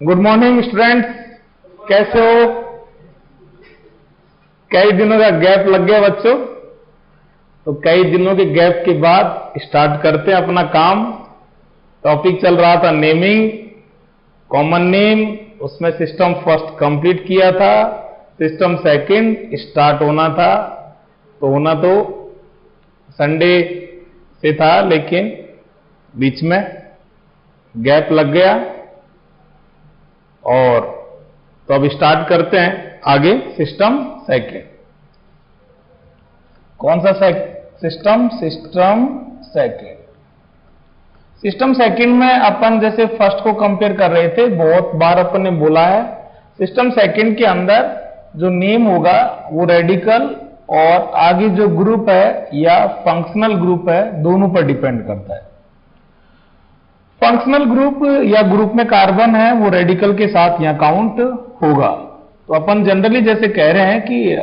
Good morning students, कैसे हो? कई दिनों का गैप लग गया बच्चों, तो कई दिनों के गैप के बाद स्टार्ट करते हैं अपना काम। टॉपिक चल रहा था नेमिंग, कॉमन नेम, उसमें सिस्टम फर्स्ट कंप्लीट किया था, सिस्टम सेकंड स्टार्ट होना था। तो होना तो संडे से था, लेकिन बीच में गैप लग गया। और तो अब स्टार्ट करते हैं आगे सिस्टम सेकंड। कौन सा सिस्टम सेकंड। सिस्टम सेकंड में अपन जैसे फर्स्ट को कंपेयर कर रहे थे, बहुत बार अपन ने बोला है सिस्टम सेकंड के अंदर जो नेम होगा वो रेडिकल और आगे जो ग्रुप है या फंक्शनल ग्रुप है, दोनों पर डिपेंड करता है। फंक्शनल ग्रुप या ग्रुप में कार्बन है वो रेडिकल के साथ यहां काउंट होगा। तो अपन जनरली जैसे कह रहे हैं कि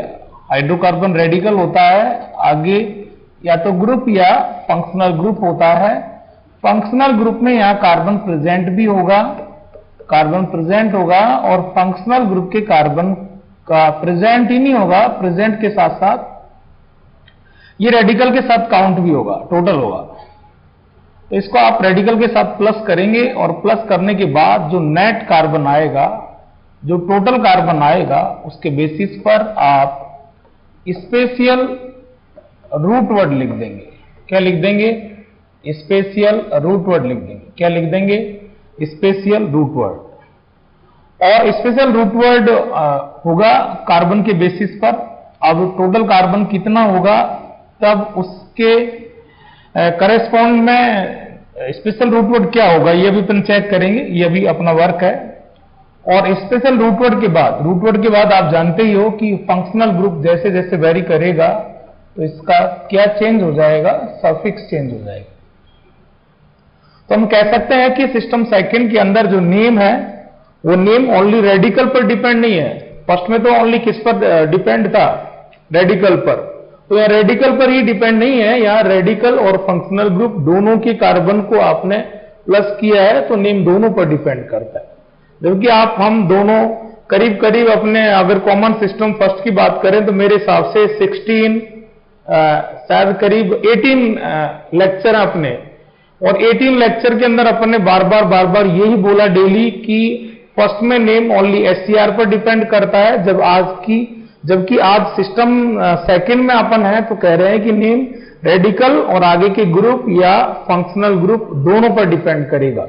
हाइड्रोकार्बन रेडिकल होता है, आगे या तो ग्रुप या फंक्शनल ग्रुप होता है। फंक्शनल ग्रुप में यहां कार्बन प्रेजेंट भी होगा, और फंक्शनल ग्रुप के कार्बन का प्रेजेंट ही नहीं होगा, प्रेजेंट के साथ साथ ये रेडिकल के साथ काउंट भी होगा, टोटल होगा। तो इसको आप रेडिकल के साथ प्लस करेंगे और प्लस करने के बाद जो नेट कार्बन आएगा, जो टोटल कार्बन आएगा, उसके बेसिस पर आप स्पेशल रूट वर्ड लिख देंगे। क्या लिख देंगे? स्पेशल रूट वर्ड लिख देंगे। क्या लिख देंगे? Special root word. और स्पेशल रूट वर्ड होगा कार्बन के बेसिस पर। अब टोटल कार्बन कितना होगा, तब उसके करेस्पॉन्ड में स्पेशल रूट वर्ड क्या होगा, ये भी अपन चेक करेंगे, ये भी अपना वर्क है। और स्पेशल रूट वर्ड के बाद आप जानते ही हो कि फंक्शनल ग्रुप जैसे जैसे वेरी करेगा तो इसका क्या चेंज हो जाएगा, सफिक्स चेंज हो जाएगा। तो हम कह सकते हैं कि सिस्टम सेकंड के अंदर जो नेम है वो नेम ओनली रेडिकल पर डिपेंड नहीं है। फर्स्ट में तो ओनली किस पर डिपेंड था? रेडिकल पर। तो यह रेडिकल पर ही डिपेंड नहीं है, यहां रेडिकल और फंक्शनल ग्रुप दोनों के कार्बन को आपने प्लस किया है, तो नेम दोनों पर डिपेंड करता है। जबकि हम दोनों करीब करीब अपने अगर कॉमन सिस्टम फर्स्ट की बात करें तो मेरे हिसाब से 16 शायद करीब 18 लेक्चर है अपने, और 18 लेक्चर के अंदर अपन ने बार बार यही बोला डेली कि फर्स्ट में नेम ओनली SCR पर डिपेंड करता है, जबकि आज सिस्टम सेकंड में अपन है तो कह रहे हैं कि नेम रेडिकल और आगे के ग्रुप या फंक्शनल ग्रुप दोनों पर डिपेंड करेगा।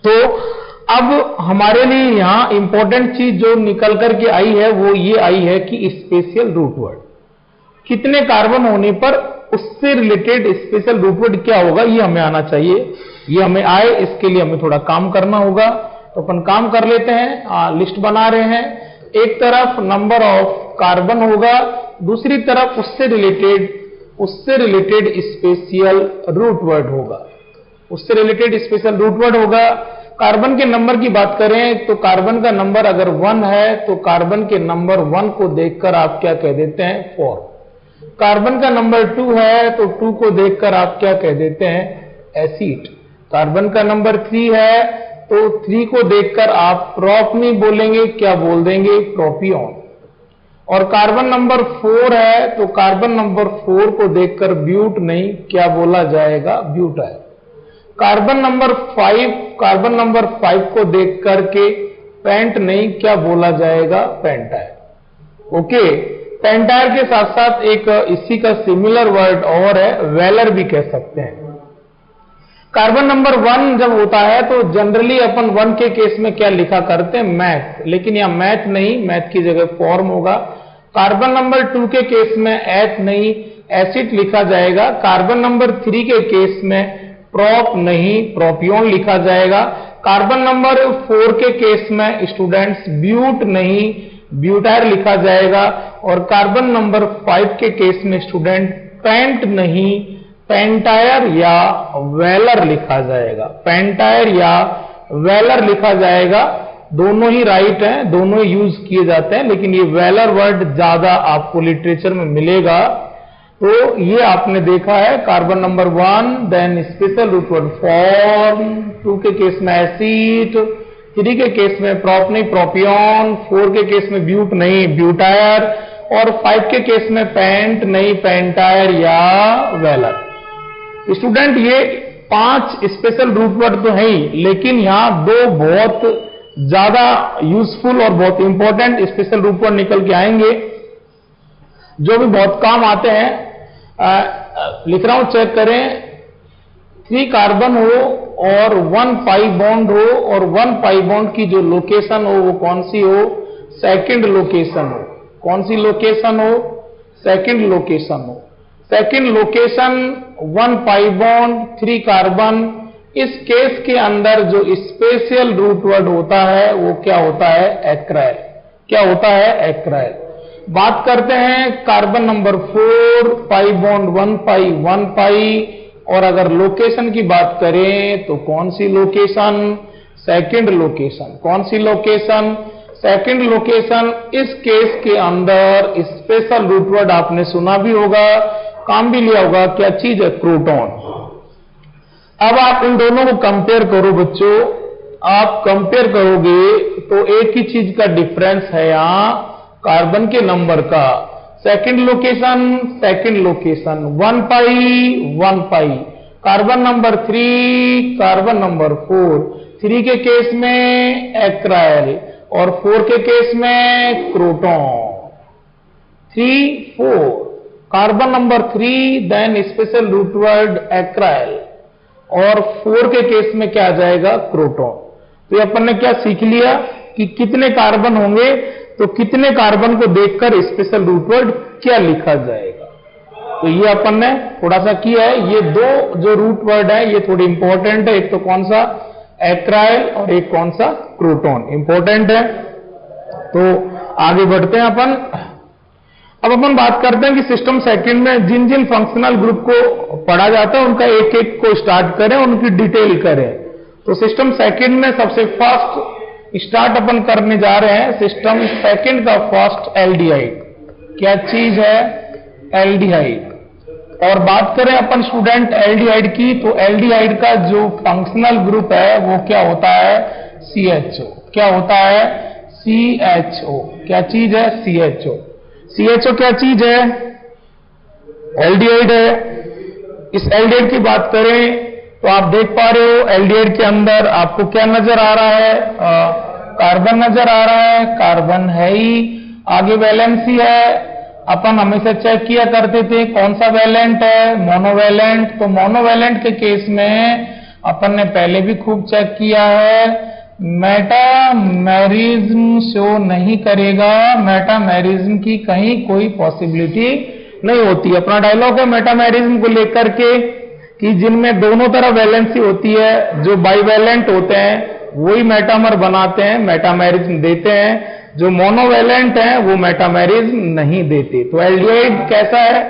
तो अब हमारे लिए यहां इंपॉर्टेंट चीज जो निकल करके आई है वो ये आई है कि स्पेशल रूट वर्ड कितने कार्बन होने पर उससे रिलेटेड स्पेशल रूट वर्ड क्या होगा, ये हमें आना चाहिए। ये हमें आए, इसके लिए हमें थोड़ा काम करना होगा। तो अपन काम कर लेते हैं, लिस्ट बना रहे हैं। एक तरफ नंबर ऑफ कार्बन होगा, दूसरी तरफ उससे रिलेटेड स्पेशल रूट वर्ड होगा। कार्बन के नंबर की बात करें तो कार्बन का नंबर अगर 1 है तो कार्बन के नंबर 1 को देखकर आप क्या कह देते हैं? 4। कार्बन का नंबर 2 है तो 2 को देखकर आप क्या कह देते हैं? एसिड। कार्बन का नंबर 3 है तो 3 को देखकर आप प्रोप नहीं बोलेंगे, क्या बोल देंगे? प्रोपियोन। और कार्बन नंबर 4 है तो कार्बन नंबर 4 को देखकर ब्यूट नहीं, क्या बोला जाएगा? ब्यूटाइल। कार्बन नंबर 5 को देख करके पेंट नहीं, क्या बोला जाएगा? पेंटाइल। ओके, पेंटाइल के साथ साथ एक इसी का सिमिलर वर्ड और है, वेलर भी कह सकते हैं। कार्बन नंबर 1 जब होता है तो जनरली अपन 1 के केस में क्या लिखा करते हैं? मैथ। लेकिन यहां मैथ नहीं, मैथ की जगह फॉर्म होगा। कार्बन नंबर 2 के केस में एथ नहीं, एसिड लिखा जाएगा। कार्बन नंबर 3 के केस में प्रोप नहीं, प्रोपियोन लिखा जाएगा। कार्बन नंबर 4 के केस में स्टूडेंट्स ब्यूट नहीं, ब्यूटाइल लिखा जाएगा। और कार्बन नंबर 5 के केस में स्टूडेंट पेंट नहीं, पेंटायर या वेलर लिखा जाएगा। पेंटायर या वेलर लिखा जाएगा। दोनों ही राइट हैं, दोनों ही यूज किए जाते हैं, लेकिन ये वेलर वर्ड ज्यादा आपको लिटरेचर में मिलेगा। तो ये आपने देखा है carbon number 1, then special root word form, 2 के केस में एसिड, 3 के केस में प्रोप नहीं प्रोपियोन, 4 के केस में ब्यूट नहीं ब्यूटायर, और 5 के केस में पेंट नहीं पेंटायर या वेलर। स्टूडेंट ये 5 स्पेशल रूट वर्ड तो है ही, लेकिन यहां 2 बहुत ज्यादा यूजफुल और बहुत इंपॉर्टेंट स्पेशल रूट वर्ड निकल के आएंगे जो भी बहुत काम आते हैं। लिख रहा हूं, चेक करें। 3 कार्बन हो और 1 पाई बॉन्ड हो, और 1 पाई बॉन्ड की जो लोकेशन हो वो कौन सी हो? सेकंड लोकेशन हो। कौन सी लोकेशन हो? सेकंड लोकेशन हो। Second location 1 pi bond 3 carbon, इस केस के अंदर जो स्पेशल रूट वर्ड होता है वो क्या होता है? एक्राइल। क्या होता है? एक्राइल। बात करते हैं कार्बन नंबर 4 पाई बॉन्ड 1 पाई 1 पाई, और अगर लोकेशन की बात करें तो कौन सी लोकेशन? Second location. कौन सी लोकेशन? Second location. इस केस के अंदर स्पेशल रूट वर्ड आपने सुना भी होगा, काम भी लिया होगा, क्या चीज है? क्रोटॉन। अब आप इन दोनों को कंपेयर करो बच्चों, आप कंपेयर करोगे तो एक ही चीज का डिफरेंस है यहां, कार्बन के नंबर का। सेकंड लोकेशन, सेकंड लोकेशन 1 पाई 1 पाई, कार्बन नंबर 3 कार्बन नंबर 4, 3 के केस में एक्राइल और 4 के केस में croton. 3 4 carbon number 3 then special root word एक्राइल, और 4 के केस में क्या आ जाएगा? क्रोटॉन। तो अपन ने क्या सीख लिया कि कितने कार्बन होंगे तो कितने कार्बन को देखकर स्पेशल रूट वर्ड क्या लिखा जाएगा। तो ये अपन ने थोड़ा सा किया है। ये 2 जो रूट वर्ड है ये थोड़े इंपॉर्टेंट है, एक तो कौन सा? एक्राइल, और एक कौन सा? क्रोटॉन। इंपॉर्टेंट है। तो आगे बढ़ते हैं अपन। अब अपन बात करते हैं कि सिस्टम सेकंड में जिन जिन फंक्शनल ग्रुप को पढ़ा जाता है उनका एक एक को स्टार्ट करें, उनकी डिटेल करें। तो सिस्टम सेकंड में सबसे फर्स्ट स्टार्ट अपन करने जा रहे हैं सिस्टम सेकंड का फर्स्ट एल्डिहाइड। क्या चीज है? एल्डिहाइड। और बात करें अपन स्टूडेंट एल्डिहाइड की, तो एल्डिहाइड का जो फंक्शनल ग्रुप है वो क्या होता है? CHO। क्या होता है? CHO। क्या चीज है? CHO। CHO क्या चीज है? एल्डिहाइड है। इस एल्डिहाइड की बात करें तो आप देख पा रहे हो एल्डिहाइड के अंदर आपको क्या नजर आ रहा है? कार्बन नजर आ रहा है, कार्बन है ही। आगे वैलेंसी है, अपन हमेशा चेक किया करते थे कौन सा वैलेंट है? मोनोवैलेंट। तो मोनोवैलेंट के केस में अपन ने पहले भी खूब चेक किया है, मेटामेरिज्म शो नहीं करेगा, मेटामेरिज्म की कहीं कोई पॉसिबिलिटी नहीं होती। अपना डायलॉग है मेटामेरिज्म को लेकर के कि जिनमें दोनों तरफ वैलेंसी होती है, जो बाइवैलेंट होते हैं वही मेटामर बनाते हैं, मेटामेरिज्म देते हैं। जो मोनोवैलेंट हैं वो मेटामेरिज्म नहीं देते। तो एल्डिहाइड कैसा है?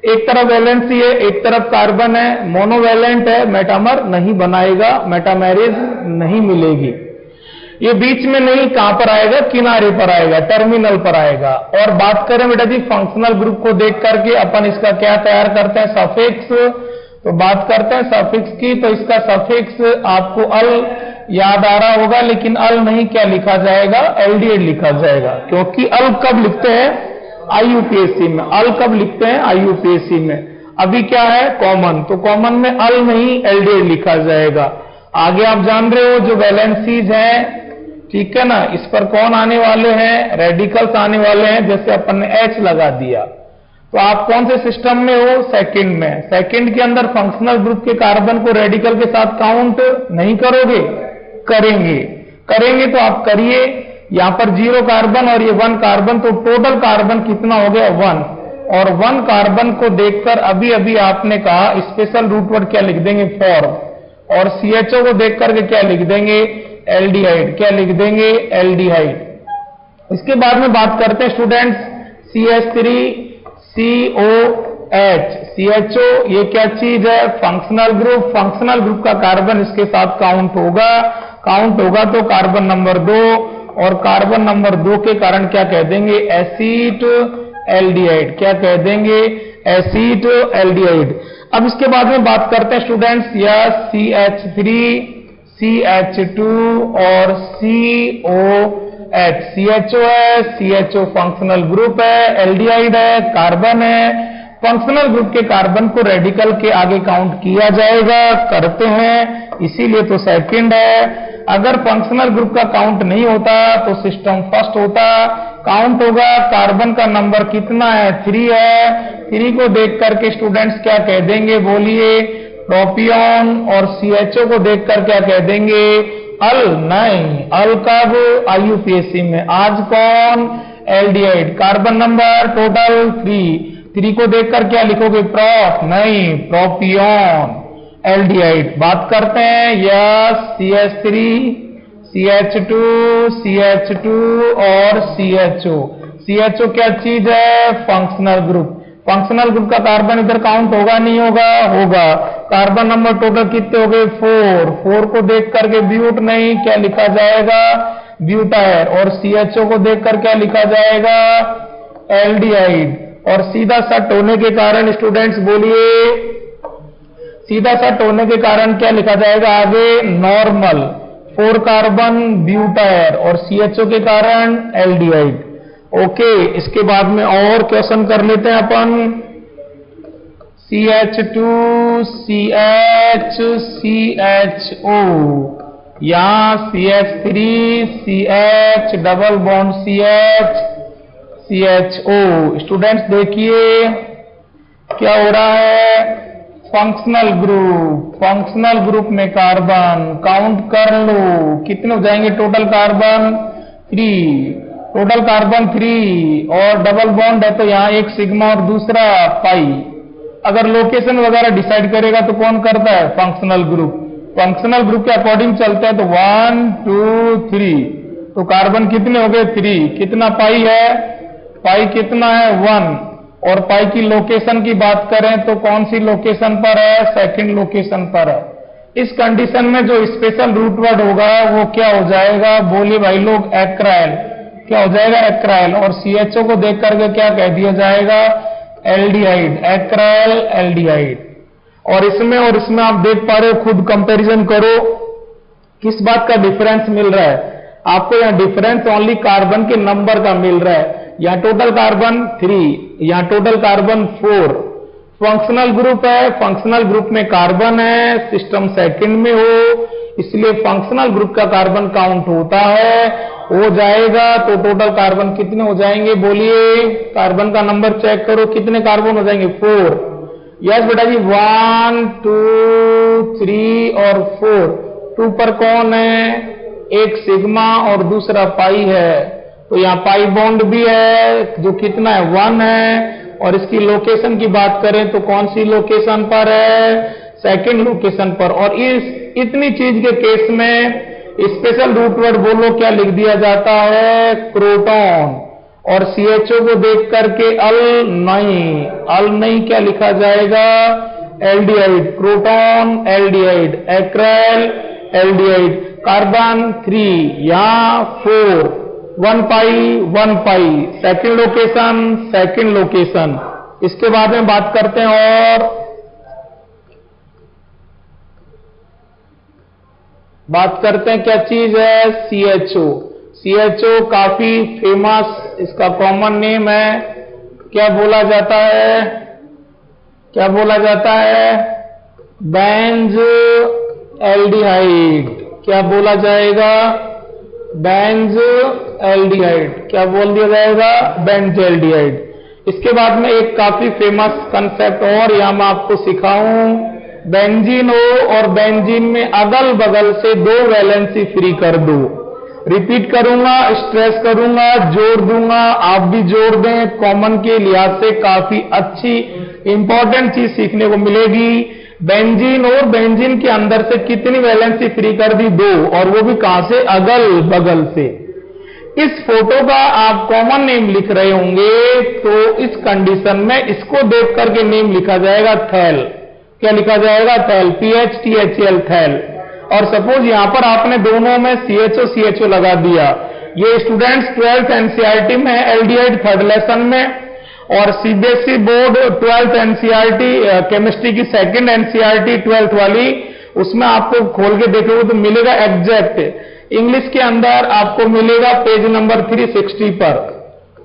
एक तरफ वैलेंसी है, एक तरफ कार्बन है, मोनोवैलेंट है, मेटामर नहीं बनाएगा, मेटामेरिज्म नहीं मिलेगी। ये बीच में नहीं, कहां पर आएगा? किनारे पर आएगा, टर्मिनल पर आएगा। और बात करें बेटा जी फंक्शनल ग्रुप को देख करके अपन इसका क्या तैयार करते हैं? सफिक्स। तो बात करते हैं सफिक्स की, तो इसका सफिक्स आपको अल याद आ रहा होगा, लेकिन अल नहीं, क्या लिखा जाएगा? एल्डिहाइड लिखा जाएगा। क्योंकि अल कब लिखते हैं? IUPAC में। अल कब लिखते हैं? IUPAC में। अभी क्या है? कॉमन। तो कॉमन में अल नहीं एल्डिहाइड लिखा जाएगा। आगे आप जान रहे हो जो वैलेंसीज हैं, ठीक है ना, इस पर कौन आने वाले हैं? रेडिकल्स आने वाले हैं। जैसे अपन ने H लगा दिया, तो आप कौन से सिस्टम में हो? सेकंड में। सेकंड के अंदर फंक्शनल ग्रुप के कार्बन को रेडिकल के साथ काउंट नहीं करोगे? करेंगे। करेंगे तो आप करिए। यहां पर 0 कार्बन और ये 1 कार्बन, तो टोटल कार्बन कितना हो गया? 1। और 1 कार्बन को देखकर अभी अभी आपने कहा स्पेशल रूट वर्ड क्या लिख देंगे? फॉर्म। और CHO को देख करके क्या लिख देंगे? एल्डिहाइड। क्या लिख देंगे? एल्डिहाइड। इसके बाद में बात करते हैं स्टूडेंट्स CH3COH। CHO ये क्या चीज है? Functional group. फंक्शनल ग्रुप का कार्बन इसके साथ काउंट होगा। काउंट होगा तो कार्बन नंबर 2, और कार्बन नंबर 2 के कारण क्या कह देंगे? Acid aldehyde. क्या कह देंगे? Acid aldehyde. अब इसके बाद में बात करते हैं स्टूडेंट्स या CH3 CH2 और COH। CHO है, CHO फंक्शनल ग्रुप है, एल्डिहाइड है, कार्बन है। फंक्शनल ग्रुप के कार्बन को रेडिकल के आगे काउंट किया जाएगा, करते हैं, इसीलिए तो सेकंड है। अगर फंक्शनल ग्रुप का काउंट नहीं होता तो सिस्टम फर्स्ट होता। काउंट होगा, कार्बन का नंबर कितना है, 3 है। 3 को देख करके स्टूडेंट्स क्या कह देंगे, बोलिए, प्रोपियोन। और CHO को देखकर क्या कह देंगे, अल। नहीं, अल कब, IUPAC में। आज कौन, एल्डिहाइड। कार्बन नंबर टोटल 3 को देखकर क्या लिखोगे, प्रोप, नहीं, प्रोपियोन, एल्डिहाइड। बात करते हैं, यस, CH3, CH2, CH2 और CHO। CHO क्या चीज है, फंक्शनल ग्रुप। फंक्शनल ग्रुप का कार्बन इधर काउंट होगा नहीं होगा, होगा। कार्बन नंबर टोटल कितने हो गए, 4 को देख करके ब्यूट, नहीं, क्या लिखा जाएगा, ब्यूटायर। और CHO को देखकर क्या लिखा जाएगा, एल्डिहाइड। और सीधा सट होने के कारण स्टूडेंट्स बोलिए, सीधा सट होने के कारण क्या लिखा जाएगा आगे, नॉर्मल। 4 कार्बन ब्यूटायर और CHO के कारण एल्डिहाइड। ओके, इसके बाद में और क्वेश्चन कर लेते हैं अपन। CH2 CH CHO, यहां CH3 CH double bond CH CHO। Students देखिए क्या हो रहा है, फंक्शनल ग्रुप में कार्बन काउंट कर लो, कितने हो जाएंगे टोटल कार्बन, 3। टोटल कार्बन 3 और डबल बॉन्ड है तो यहां एक सिग्मा और दूसरा पाई। अगर लोकेशन वगैरह डिसाइड करेगा तो कौन करता है, फंक्शनल ग्रुप। फंक्शनल ग्रुप के अकॉर्डिंग चलते हैं तो 1 2 3, तो कार्बन कितने हो गए, 3। कितना पाई है, पाई कितना है, 1। और पाई की लोकेशन की बात करें तो कौन सी लोकेशन पर है, सेकंड लोकेशन पर है। इस कंडीशन में जो स्पेशल रूट वर्ड होगा वो क्या हो जाएगा, बोलिए भाई लोग, एक्राइल। क्या हो जाएगा, एक्राइल। और CHO को देख करके क्या कह दिया जाएगा, एल्डिहाइड, एक्राइल एल्डिहाइड। और इसमें आप देख पा रहे हो, खुद कंपैरिजन करो किस बात का डिफरेंस मिल रहा है आपको। यहाँ डिफरेंस ओनली कार्बन के नंबर का मिल रहा है। यहाँ टोटल कार्बन 3, यहाँ टोटल कार्बन 4। फंक्शनल ग्रुप है, फंक्शनल ग्रुप में कार्बन है, सिस्टम सेकंड में हो, इसलिए फंक्शनल ग्रुप का कार्बन काउंट होता है, हो जाएगा। तो टोटल कार्बन कितने हो जाएंगे, बोलिए, कार्बन का नंबर चेक करो, कितने कार्बन हो जाएंगे, 4। यस बेटा जी, 1 2 3 और 4। 2 पर कौन है, एक सिग्मा और दूसरा पाई है, तो यहाँ पाई बॉन्ड भी है जो कितना है, 1 है। और इसकी लोकेशन की बात करें तो कौन सी लोकेशन पर है, सेकंड लोकेशन पर। और इतनी चीज के केस में स्पेशल रूट वर्ड बोलो क्या लिख दिया जाता है, क्रोटॉन। और CHO को देख करके अल नहीं क्या लिखा जाएगा, aldehyde. Croton aldehyde, एक्राइल aldehyde. Carbon 3, यहां 4, 1 पाई, सेकंड लोकेशन। इसके बाद में बात करते हैं और बात करते हैं क्या चीज है, CHO काफी फेमस, इसका कॉमन नेम है, क्या बोला जाता है, बेंज एल्डिहाइड। क्या बोला जाएगा, बेंज एल्डिहाइड। क्या बोल दिया जाएगा, बेंज एल्डिहाइड। इसके बाद में एक काफी फेमस कंसेप्ट और यहां मैं आपको सिखाऊं, बेंजीन हो और बेंजीन में अगल बगल से 2 वैलेंसी फ्री कर दो। रिपीट करूंगा, स्ट्रेस करूंगा, जोड़ दूंगा, आप भी जोड़ दें, कॉमन के लिहाज से काफी अच्छी इंपॉर्टेंट चीज सीखने को मिलेगी। बेंजीन और बेंजीन के अंदर से कितनी वैलेंसी फ्री कर दी, 2, और वो भी कहां से, अगल बगल से। इस फोटो का आप कॉमन नेम लिख रहे होंगे तो इस कंडीशन में इसको देख करके नेम लिखा जाएगा थैल। क्या लिखा जाएगा, थैल, PHTHL, थैल। और सपोज यहां पर आपने दोनों में CHO लगा दिया। ये स्टूडेंट्स 12th NCERT में है, एल्डिहाइड 3rd लेसन में, और CBSE board 12th NCERT chemistry की 2nd NCERT 12th वाली, उसमें आपको खोल के देखोगे तो मिलेगा एग्जैक्ट। इंग्लिश के अंदर आपको मिलेगा पेज नंबर 360 पर,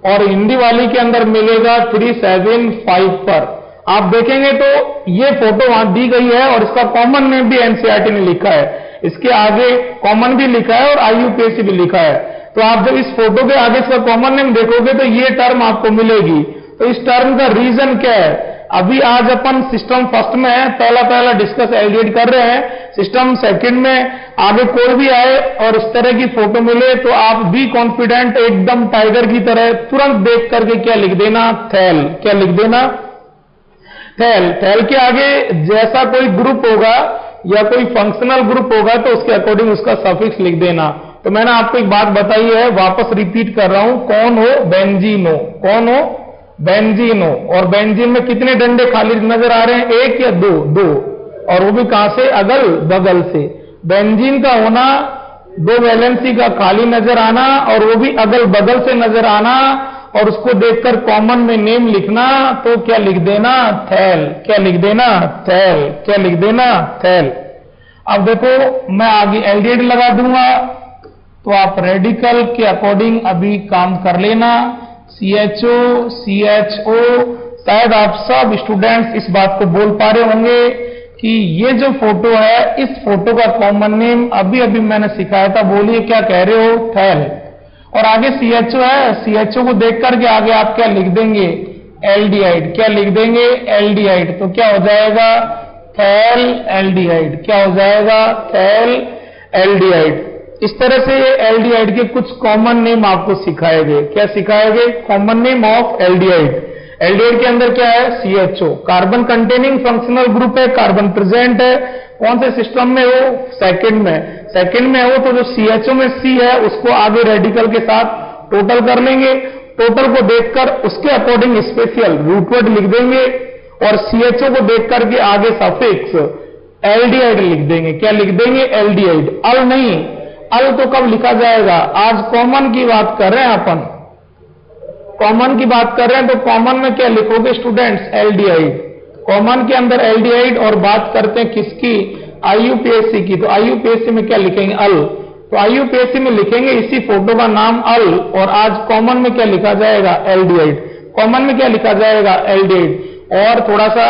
और हिंदी वाली के अंदर मिलेगा 375 पर। आप देखेंगे तो ये फोटो वहां दी गई है और इसका कॉमन नेम भी एनसीईआरटी ने लिखा है, इसके आगे कॉमन भी लिखा है और आईयूपीएसी भी लिखा है। तो आप जब इस फोटो के आगे इसका कॉमन नेम देखोगे तो ये टर्म आपको मिलेगी। तो इस टर्म का रीजन क्या है? अभी आज अपन सिस्टम फर्स्ट में है, पहला डिस्कस एलडीएड कर रहे हैं। सिस्टम सेकंड में आगे कोई भी आए और इस तरह की फोटो मिले तो आप बी कॉन्फिडेंट, एकदम टाइगर की तरह तुरंत देख करके क्या लिख देना? थैल। क्या लिख देना? थैल। थैल के आगे जैसा कोई ग्रुप होगा या कोई फंक्शनल ग्रुप होगा तो उसके अकॉर्डिंग उसका सफिक्स लिख देना। तो मैंने आपको एक बात बताई है, वापस रिपीट कर रहा हूं, कौन हो? बेंजीनो। कौन हो? बेंजीनो। और बेंजीन में कितने डंडे खाली नजर आ रहे हैं? एक या दो? दो। और वो भी कहां से? अगल बगल से। बेंजीन का होना, दो वैलेंसी का खाली नजर आना और वो भी अगल बगल से नजर आना, और उसको देखकर कॉमन में नेम लिखना, तो क्या लिख देना? थैल। क्या लिख देना? थैल। क्या लिख देना? थैल। अब देखो मैं आगे एलडीएड लगा दूंगा तो आप रेडिकल के अकॉर्डिंग अभी काम कर लेना। सीएचओ, सीएचओ, शायद आप सब स्टूडेंट्स इस बात को बोल पा रहे होंगे कि ये जो फोटो है, इस फोटो का कॉमन नेम अभी अभी मैंने सिखाया था। बोलिए क्या कह रहे हो? थैल। और आगे सीएचओ है, सीएचओ को देख करके आगे आप क्या लिख देंगे? एल्डिहाइड। क्या लिख देंगे? एल्डिहाइड। तो क्या हो जाएगा? थैल एल्डिहाइड। क्या हो जाएगा? थैल एल्डिहाइड। इस तरह से ये एल्डिहाइड के कुछ कॉमन नेम आपको सिखाए गए। क्या सिखाए गए? Common name of aldehyde. Aldehyde के अंदर क्या है? CHO. Carbon containing functional group है, कार्बन प्रेजेंट है। कौन से सिस्टम में हो? सेकंड में। सेकंड में हो तो जो सीएचओ में सी है उसको आगे रेडिकल के साथ टोटल कर लेंगे। टोटल को देखकर उसके अकॉर्डिंग स्पेशल रूटवर्ड लिख देंगे, और सीएचओ को देख करके आगे सफिक्स एल्डिहाइड लिख देंगे। क्या लिख देंगे? एल्डिहाइड। अल नहीं, अल तो कब लिखा जाएगा? आज कॉमन की बात कर रहे हैं अपन, कॉमन की बात कर रहे हैं। तो कॉमन में क्या लिखोगे स्टूडेंट्स? एल्डिहाइड। कॉमन के अंदर एल्डिहाइड। और बात करते हैं किसकी? आईयूपीएसी की। तो आईयूपीएसी में क्या लिखेंगे? अल। तो आईयूपीएसी में लिखेंगे इसी फोटो का नाम अल, और आज कॉमन में क्या लिखा जाएगा? एल्डिहाइड। कॉमन में क्या लिखा जाएगा? एल्डिहाइड। और थोड़ा सा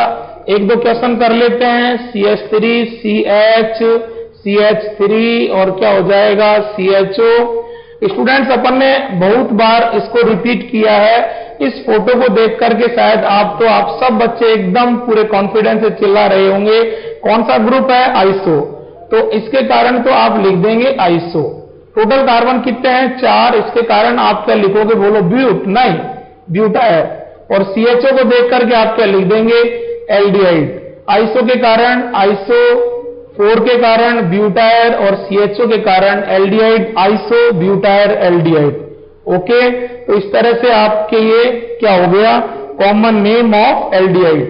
एक दो क्वेश्चन कर लेते हैं। CH3, CH, CH3 और क्या हो जाएगा? CHO। स्टूडेंट्स अपन ने बहुत बार इसको रिपीट किया है। इस फोटो को देख करके शायद आप सब बच्चे एकदम पूरे कॉन्फिडेंस से चिल्ला रहे होंगे, कौन सा ग्रुप है? आइसो। तो इसके कारण तो आप लिख देंगे आइसो। टोटल कार्बन कितने हैं? 4। इसके कारण आप क्या लिखोगे? बोलो ब्यूट। नहीं, ब्यूटायर। और सीएचओ को देख करके आप क्या लिख देंगे? एल्डिहाइड। आइसो के कारण आइसो, 4 के कारण ब्यूटायर, और सीएचओ के कारण एल्डिहाइड। Iso ब्यूटायर aldehyde. ओके, तो इस तरह से आपके ये क्या हो गया? Common name of aldehyde.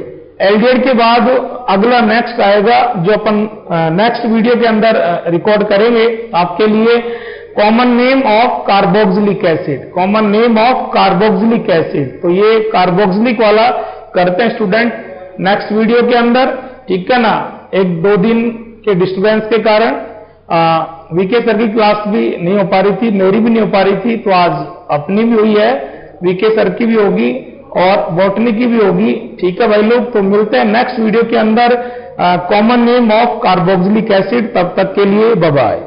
Aldehyde के बाद अगला नेक्स्ट आएगा जो अपन नेक्स्ट वीडियो के अंदर रिकॉर्ड करेंगे आपके लिए, common name of carboxylic acid. Common name of carboxylic acid. तो ये कार्बोक्सिलिक वाला करते हैं स्टूडेंट नेक्स्ट वीडियो के अंदर, ठीक है ना। 1-2 दिन के डिस्टर्बेंस के कारण वीके सर की क्लास भी नहीं हो पा रही थी, मेरी भी नहीं हो पा रही थी, तो आज अपनी भी हुई है, वीके सर की भी होगी और बॉटनी की भी होगी। ठीक है भाई लोग, तो मिलते हैं नेक्स्ट वीडियो के अंदर common name of carboxylic acid. तब तक के लिए बाय बाय।